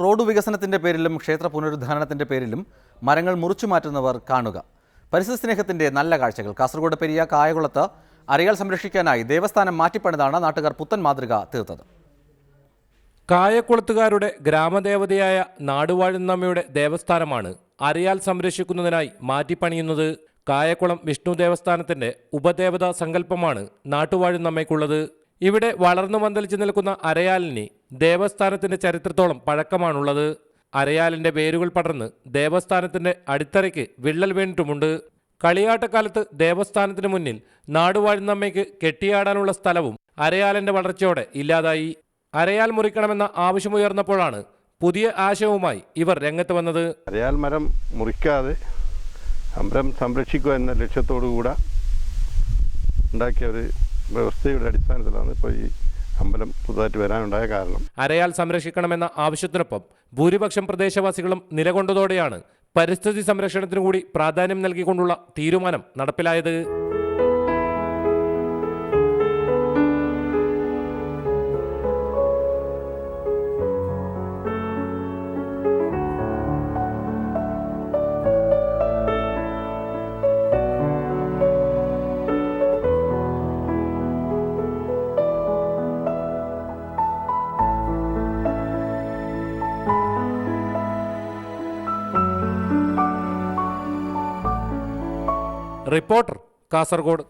Road വികസനത്തിന്റെ പേരിലും ക്ഷേത്ര പുനരുദ്ധാരണത്തിന്റെ പേരിലും മരങ്ങൾ മുറിച്ചു മാറ്റുന്നവർ കാണുക. പരിസ്ഥിതി സ്നേഹത്തിന്റെ നല്ല കാഴ്ചകൾ. കാസർഗോഡ് പെരിയ കായകുളത്ത് അരയാൽ സംരക്ഷിക്കാനായി ദേവസ്ഥാനം മാറ്റിപ്പണിതാണ് നാട്ടുകാർ പുത്തൻ മാതൃക തീർത്തത്. കായക്കുളത്തുകാരുടെ ഗ്രാമദേവതയായ നാടുവാഴുന്നമ്മയുടെ ദേവസ്ഥാനമാണ് അരയാൽ സംരക്ഷിക്കുന്നതിനായി മാറ്റിപ്പണിയുന്നത്. കായക്കുളം വിഷ്ണു ദേവസ്ഥാനത്തിന്റെ ഉപദേവതാ സങ്കല്പമാണ് നാട്ടുവാഴുന്നമ്മയ്ക്കുള്ളത്. ഇവിടെ വളർന്നു പന്തലിച്ച് നിൽക്കുന്ന അരയാലിന് ദേവസ്ഥാനത്തിന്റെ ചരിത്രത്തോളം പഴക്കമാണുള്ളത്. അരയാലിന്റെ വേരുകൾ പടർന്ന് ദേവസ്ഥാനത്തിന്റെ അടിത്തറയ്ക്ക് വിള്ളൽ വീണിട്ടുമുണ്ട്. കളിയാട്ടക്കാലത്ത് ദേവസ്ഥാനത്തിന് മുന്നിൽ നാടുവാഴുന്നമ്മയ്ക്ക് കെട്ടിയാടാനുള്ള സ്ഥലവും അരയാലിന്റെ വളർച്ചയോടെ ഇല്ലാതായി. അരയാൽ മുറിക്കണമെന്ന ആവശ്യമുയർന്നപ്പോഴാണ് പുതിയ ആശയവുമായി ഇവർ രംഗത്ത് വന്നത്. അരയാൽ മരം മുറിക്കാതെ അമ്പലം സംരക്ഷിക്കുക എന്ന ലക്ഷ്യത്തോടുകൂടെ ഉണ്ടാക്കിയ ഒരു വ്യവസ്ഥയുടെ അടിസ്ഥാനത്തിലാണ് ഇപ്പോൾ ഈ അമ്പലം പുതുതായിട്ട് വരാനുണ്ടായ കാരണം. അരയാൽ സംരക്ഷിക്കണമെന്ന ആവശ്യത്തിനൊപ്പം ഭൂരിപക്ഷം പ്രദേശവാസികളും നിലകൊണ്ടതോടെയാണ് പരിസ്ഥിതി സംരക്ഷണത്തിനു കൂടി പ്രാധാന്യം നൽകിക്കൊണ്ടുള്ള തീരുമാനം നടപ്പിലായത്. റിപ്പോർട്ടർ, കാസർഗോഡ്.